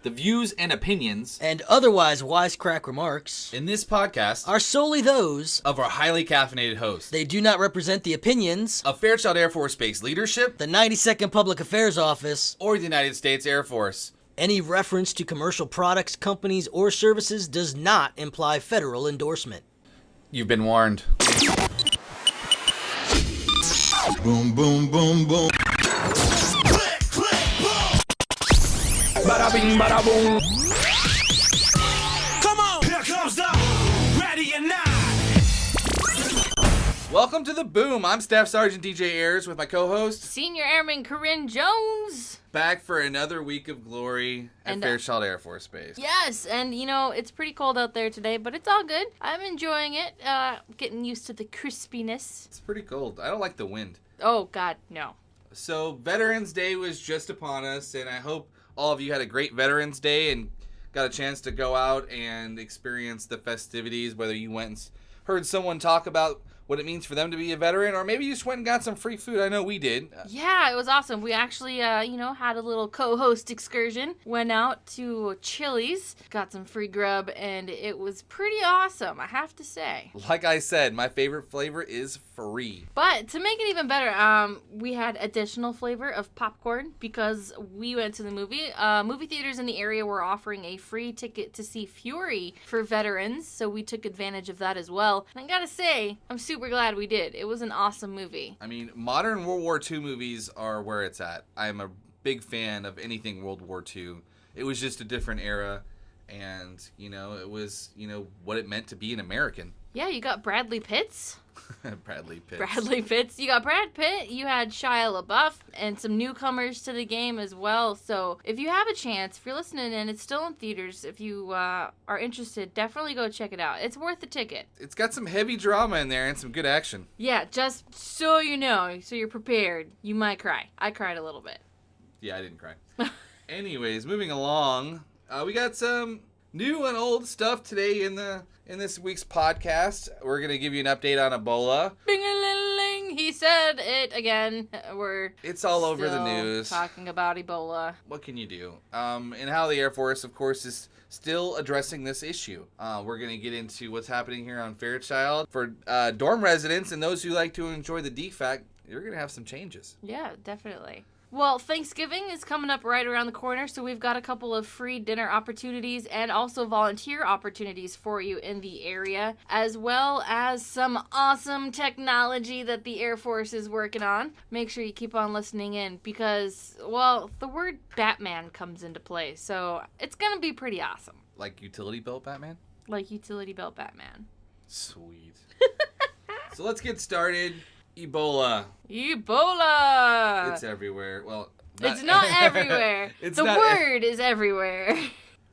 The views and opinions and otherwise wisecrack remarks in this podcast are solely those of our highly caffeinated hosts. They do not represent the opinions of Fairchild Air Force Base leadership, the 92nd Public Affairs Office, or the United States Air Force. Any reference to commercial products, companies, or services does not imply federal endorsement. You've been warned. Boom, boom, boom, boom. Bada bing, bada boom. Come on, here comes the ready or not. Welcome to the Boom. I'm Staff Sgt. DJ Ayres with my co-host, Senior Airman Corrine Jones. Back for another week of glory at Fairchild Air Force Base. Yes, and you know, it's pretty cold out there today, but it's all good. I'm enjoying it, getting used to the crispiness. It's pretty cold. I don't like the wind. Oh, God, no. So, Veterans Day was just upon us, and I hope all of you had a great Veterans Day and got a chance to go out and experience the festivities, whether you went and heard someone talk about what it means for them to be a veteran, or maybe you just went and got some free food. I know we did. Yeah, it was awesome. We actually, had a little co-host excursion. Went out to Chili's, got some free grub, and it was pretty awesome, I have to say. Like I said, my favorite flavor is free. But to make it even better, we had additional flavor of popcorn because we went to the movie. Movie theaters in the area were offering a free ticket to see Fury for veterans, so we took advantage of that as well. And I gotta say, I'm super glad we did. It was an awesome movie. I mean, modern World War II movies are where it's at. I'm a big fan of anything World War II. It was just a different era, and, it was, what it meant to be an American. Yeah, you got Bradley Pitts. Bradley Pitts. You got Brad Pitt. You had Shia LaBeouf and some newcomers to the game as well. So if you have a chance, if you're listening and it's still in theaters, if you are interested, definitely go check it out. It's worth the ticket. It's got some heavy drama in there and some good action. Yeah, just so you know, so you're prepared. You might cry. I cried a little bit. Yeah, I didn't cry. Anyways, moving along, we got some new and old stuff today in this week's podcast. We're going to give you an update on Ebola. Bing-a-ling-ling, he said it again. It's all over the news. Talking about Ebola. What can you do? And how the Air Force, of course, is still addressing this issue. We're going to get into what's happening here on Fairchild. For dorm residents and those who like to enjoy the DFAC, you're going to have some changes. Yeah, definitely. Well, Thanksgiving is coming up right around the corner, so we've got a couple of free dinner opportunities and also volunteer opportunities for you in the area, as well as some awesome technology that the Air Force is working on. Make sure you keep on listening in because, well, the word Batman comes into play, so it's going to be pretty awesome. Like utility belt Batman? Like utility belt Batman. Sweet. So let's get started. Ebola. It's everywhere. Well, it's not everywhere. The word is everywhere.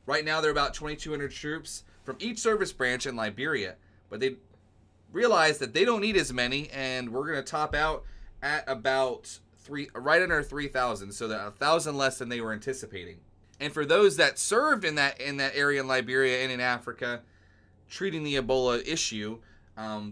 Right now, there are about 2,200 troops from each service branch in Liberia, but they realize that they don't need as many, and we're going to top out at about right under 3,000, so that 1,000 less than they were anticipating. And for those that served in that area in Liberia and in Africa, treating the Ebola issue,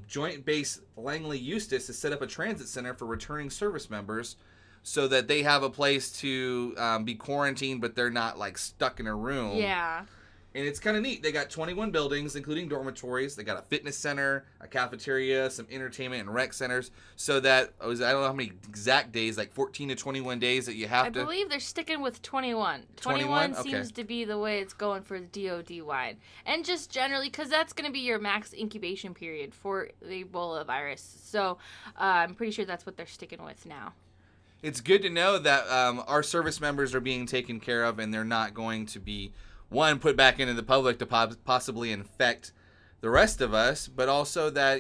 Joint Base Langley Eustis has set up a transit center for returning service members so that they have a place to be quarantined, but they're not like stuck in a room. Yeah. And it's kind of neat. They got 21 buildings, including dormitories. They got a fitness center, a cafeteria, some entertainment and rec centers. So that, I don't know how many exact days, like 14 to 21 days that you have to. I believe they're sticking with 21. 21 seems to be the way it's going for the DOD wide. And just generally, because that's going to be your max incubation period for the Ebola virus. So I'm pretty sure that's what they're sticking with now. It's good to know that our service members are being taken care of and they're not going to be put back into the public to possibly infect the rest of us, but also that,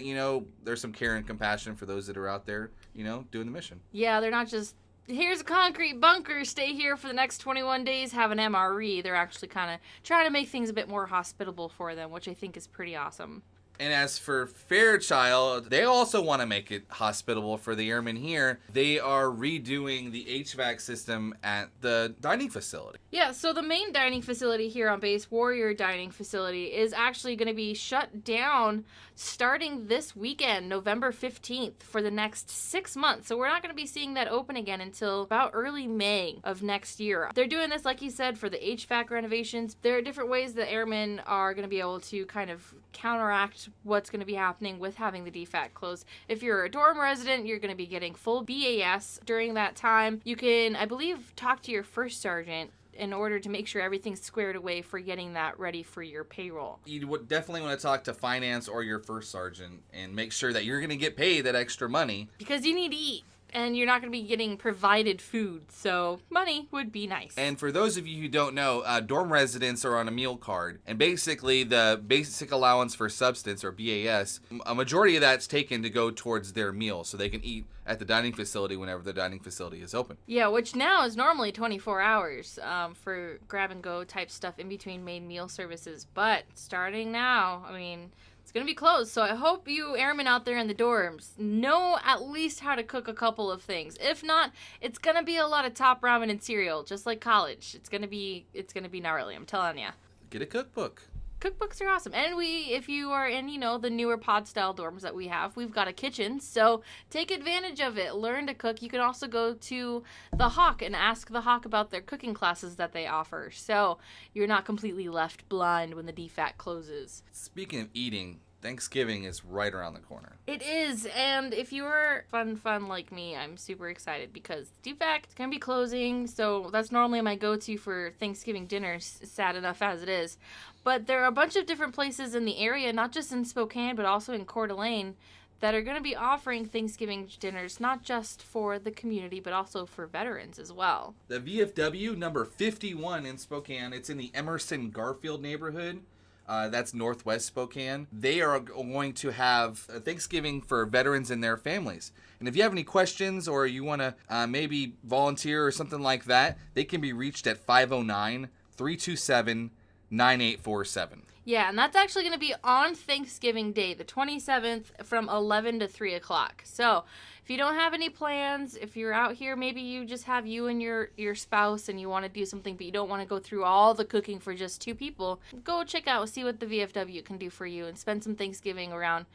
there's some care and compassion for those that are out there, doing the mission. Yeah, they're not just, here's a concrete bunker, stay here for the next 21 days, have an MRE. They're actually kind of trying to make things a bit more hospitable for them, which I think is pretty awesome. And as for Fairchild, they also want to make it hospitable for the airmen here. They are redoing the HVAC system at the dining facility. Yeah, so the main dining facility here on base, Warrior Dining Facility, is actually going to be shut down starting this weekend, November 15th, for the next 6 months. So we're not going to be seeing that open again until about early May of next year. They're doing this, like you said, for the HVAC renovations. There are different ways that airmen are going to be able to kind of counteract what's going to be happening with having the DFAC closed. If you're a dorm resident, you're going to be getting full BAS during that time. You can, I believe, talk to your first sergeant in order to make sure everything's squared away for getting that ready for your payroll. You would definitely want to talk to finance or your first sergeant and make sure that you're going to get paid that extra money. Because you need to eat. And you're not going to be getting provided food, so money would be nice. And for those of you who don't know, dorm residents are on a meal card. And basically, the basic allowance for substance, or BAS, a majority of that's taken to go towards their meal, so they can eat at the dining facility whenever the dining facility is open. Yeah, which now is normally 24 hours for grab-and-go type stuff in between main meal services. But starting now, I mean, it's going to be closed, so I hope you airmen out there in the dorms know at least how to cook a couple of things. If not, it's going to be a lot of top ramen and cereal, just like college. It's going to be gnarly, I'm telling ya. Get a cookbook. Cookbooks are awesome. And if you are in, the newer pod-style dorms that we have, we've got a kitchen, so take advantage of it. Learn to cook. You can also go to the Hawk and ask the Hawk about their cooking classes that they offer, so you're not completely left blind when the DFAC closes. Speaking of eating, Thanksgiving is right around the corner. It is, and if you're fun like me, I'm super excited because DFAC is going to be closing, so that's normally my go-to for Thanksgiving dinners, sad enough as it is. But there are a bunch of different places in the area, not just in Spokane, but also in Coeur d'Alene, that are going to be offering Thanksgiving dinners, not just for the community, but also for veterans as well. The VFW number 51 in Spokane, it's in the Emerson Garfield neighborhood. That's Northwest Spokane. They are going to have a Thanksgiving for veterans and their families. And if you have any questions or you want to maybe volunteer or something like that, they can be reached at 509-327-9847. Yeah, and that's actually going to be on Thanksgiving Day, the 27th, from 11 to 3 o'clock. So if you don't have any plans, if you're out here, maybe you just have you and your spouse and you want to do something, but you don't want to go through all the cooking for just 2 people, go check out, see what the VFW can do for you and spend some Thanksgiving around,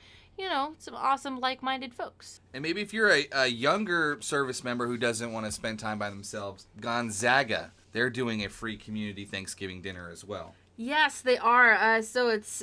some awesome like-minded folks. And maybe if you're a younger service member who doesn't want to spend time by themselves, Gonzaga, they're doing a free community Thanksgiving dinner as well. Yes, they are. So it's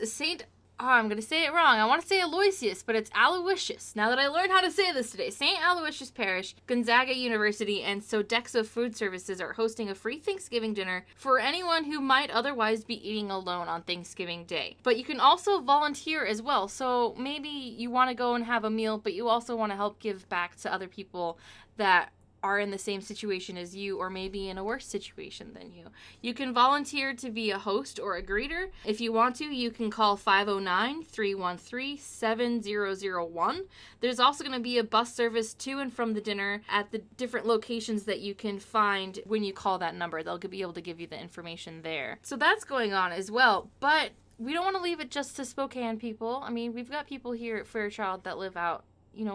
I'm going to say it wrong. I want to say Aloysius, but it's Aloysius. Now that I learned how to say this today, St. Aloysius Parish, Gonzaga University, and Sodexo Food Services are hosting a free Thanksgiving dinner for anyone who might otherwise be eating alone on Thanksgiving Day. But you can also volunteer as well. So maybe you want to go and have a meal, but you also want to help give back to other people that are in the same situation as you, or maybe in a worse situation than you. You can volunteer to be a host or a greeter. If you want to, you can call 509-313-7001. There's also going to be a bus service to and from the dinner at the different locations that you can find when you call that number. They'll be able to give you the information there. So that's going on as well, but we don't want to leave it just to Spokane people. I mean, we've got people here at Fairchild that live out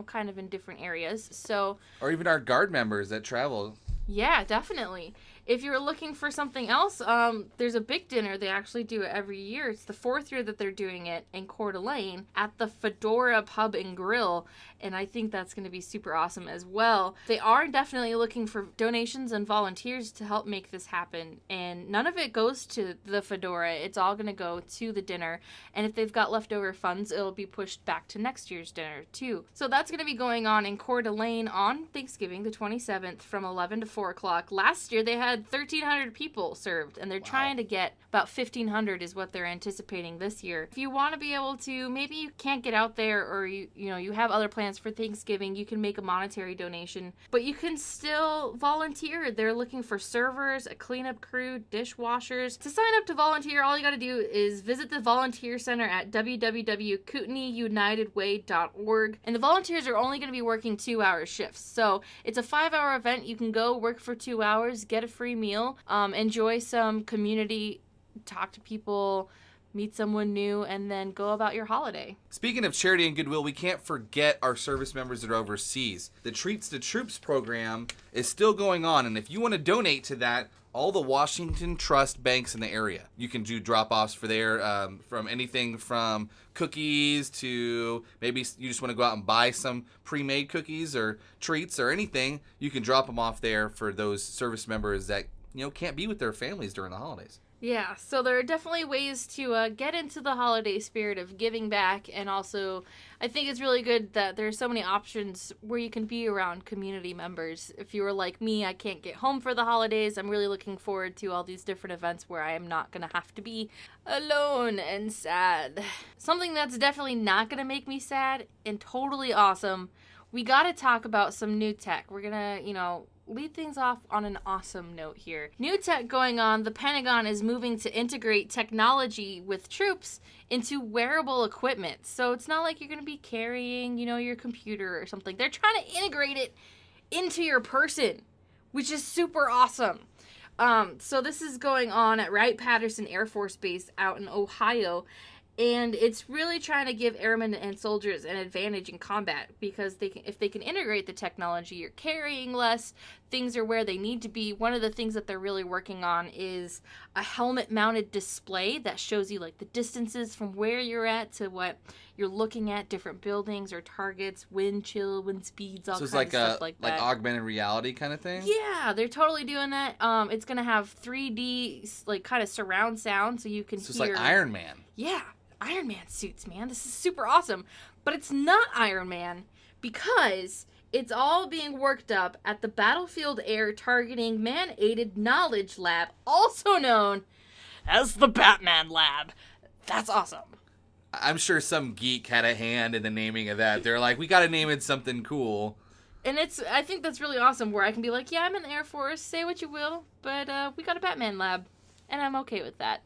kind of in different areas. So, or even our guard members that travel. Yeah, definitely. If you're looking for something else, there's a big dinner. They actually do it every year. It's the 4th year that they're doing it in Coeur d'Alene at the Fedora Pub and Grill, and I think that's going to be super awesome as well. They are definitely looking for donations and volunteers to help make this happen, and none of it goes to the Fedora. It's all going to go to the dinner, and if they've got leftover funds, it'll be pushed back to next year's dinner too. So that's going to be going on in Coeur d'Alene on Thanksgiving, the 27th, from 11 to 4 o'clock. Last year, they had 1,300 people served, and they're trying to get about 1,500 is what they're anticipating this year. If you want to be able to, maybe you can't get out there, or you have other plans for Thanksgiving, you can make a monetary donation, but you can still volunteer. They're looking for servers, a cleanup crew, dishwashers. To sign up to volunteer, all you got to do is visit the volunteer center at www.kootenaiunitedway.org, and the volunteers are only going to be working 2-hour shifts. So it's a 5-hour event. You can go work for 2 hours, get a free meal, enjoy some community, talk to people, meet someone new, and then go about your holiday. Speaking of charity and goodwill, we can't forget our service members that are overseas. The Treats to Troops program is still going on, and if you want to donate to that, all the Washington Trust banks in the area, you can do drop-offs for there, from anything from cookies to maybe you just want to go out and buy some pre-made cookies or treats or anything. You can drop them off there for those service members that can't be with their families during the holidays. Yeah, so there are definitely ways to get into the holiday spirit of giving back, and also I think it's really good that there's so many options where you can be around community members. If you were like me, I can't get home for the holidays. I'm really looking forward to all these different events where I am not going to have to be alone and sad. Something that's definitely not going to make me sad and totally awesome, we got to talk about some new tech. We're going to, lead things off on an awesome note here. New tech going on. The Pentagon is moving to integrate technology with troops into wearable equipment. So it's not like you're going to be carrying, your computer or something. They're trying to integrate it into your person, which is super awesome. So this is going on at Wright-Patterson Air Force Base out in Ohio. And it's really trying to give airmen and soldiers an advantage in combat, because if they can integrate the technology, you're carrying less, things are where they need to be. One of the things that they're really working on is a helmet-mounted display that shows you like the distances from where you're at to what you're looking at, different buildings or targets, wind chill, wind speeds, all kinds of stuff like that. Like augmented reality kind of thing? Yeah, they're totally doing that. It's going to have 3D like kind of surround sound, so you can hear. It's like Iron Man. Yeah. Iron Man suits, man. This is super awesome. But it's not Iron Man because it's all being worked up at the Battlefield Air Targeting Man-Aided Knowledge Lab, also known as the Batman Lab. That's awesome. I'm sure some geek had a hand in the naming of that. They're like, we got to name it something cool. And I think that's really awesome, where I can be like, yeah, I'm in the Air Force, say what you will, but we got a Batman Lab, and I'm okay with that.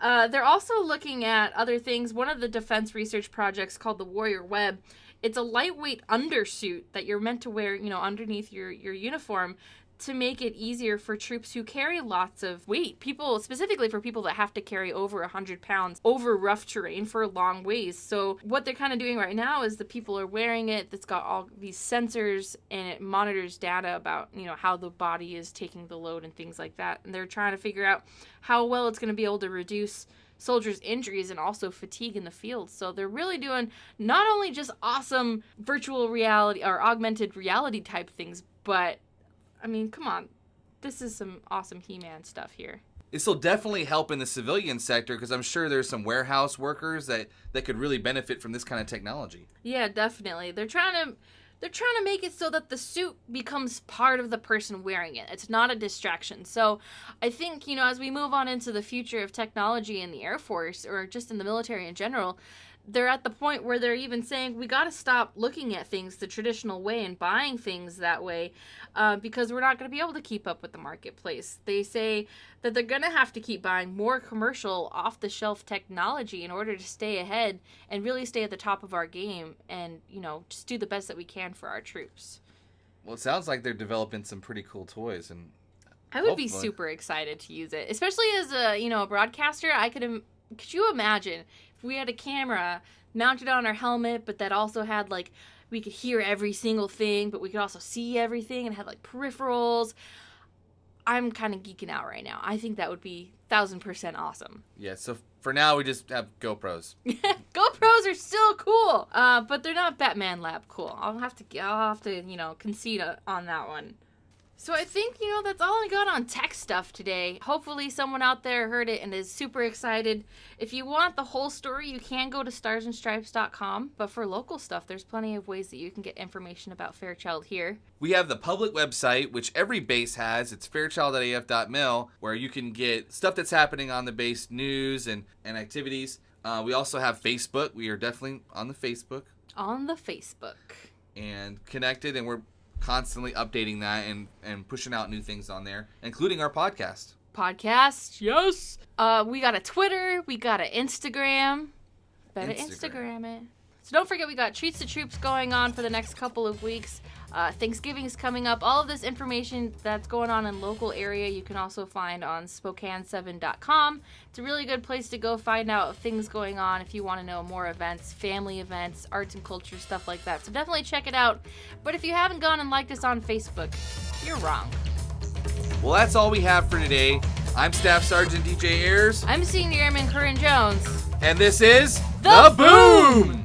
They're also looking at other things. One of the defense research projects called the Warrior Web. It's a lightweight undersuit that you're meant to wear, underneath your uniform to make it easier for troops who carry lots of weight. Specifically for people that have to carry over 100 pounds over rough terrain for long ways. So what they're kind of doing right now is the people are wearing it. That's got all these sensors, and it monitors data about, how the body is taking the load and things like that. And they're trying to figure out how well it's going to be able to reduce soldiers' injuries and also fatigue in the field. So they're really doing not only just awesome virtual reality or augmented reality type things, but come on. This is some awesome He-Man stuff here. This will definitely help in the civilian sector, because I'm sure there's some warehouse workers that could really benefit from this kind of technology. Yeah, definitely. They're trying to make it so that the suit becomes part of the person wearing it. It's not a distraction. So I think, as we move on into the future of technology in the Air Force, or just in the military in general, they're at the point where they're even saying we got to stop looking at things the traditional way and buying things that way, because we're not going to be able to keep up with the marketplace. They say that they're going to have to keep buying more commercial off-the-shelf technology in order to stay ahead and really stay at the top of our game and, just do the best that we can for our troops. Well, it sounds like they're developing some pretty cool toys, and I would be super excited to use it, especially as a broadcaster. Could you imagine if we had a camera mounted on our helmet, but that also had we could hear every single thing, but we could also see everything and had peripherals? I'm kind of geeking out right now. I think that would be 1,000% awesome. Yeah, so for now we just have GoPros. GoPros are still cool, but they're not Batman Lab cool. I'll have to concede on that one. So I think, that's all I got on tech stuff today. Hopefully someone out there heard it and is super excited. If you want the whole story, you can go to starsandstripes.com. But for local stuff, there's plenty of ways that you can get information about Fairchild here. We have the public website, which every base has. It's fairchild.af.mil, where you can get stuff that's happening on the base, news and activities. We also have Facebook. We are definitely on the Facebook. On the Facebook. And connected, and we're constantly updating that and pushing out new things on there, including our podcast. Podcast, yes. We got a Twitter. We got an Instagram. Better Instagram it. So don't forget, we got Treats to Troops going on for the next couple of weeks. Thanksgiving is coming up. All of this information that's going on in local area you can also find on Spokane7.com. It's a really good place to go find out things going on if you want to know more events, family events, arts and culture, stuff like that. So definitely check it out. But if you haven't gone and liked us on Facebook, you're wrong. Well, that's all we have for today. I'm Staff Sergeant DJ Ayres. I'm Senior Airman Corrine Jones. And this is The Boom!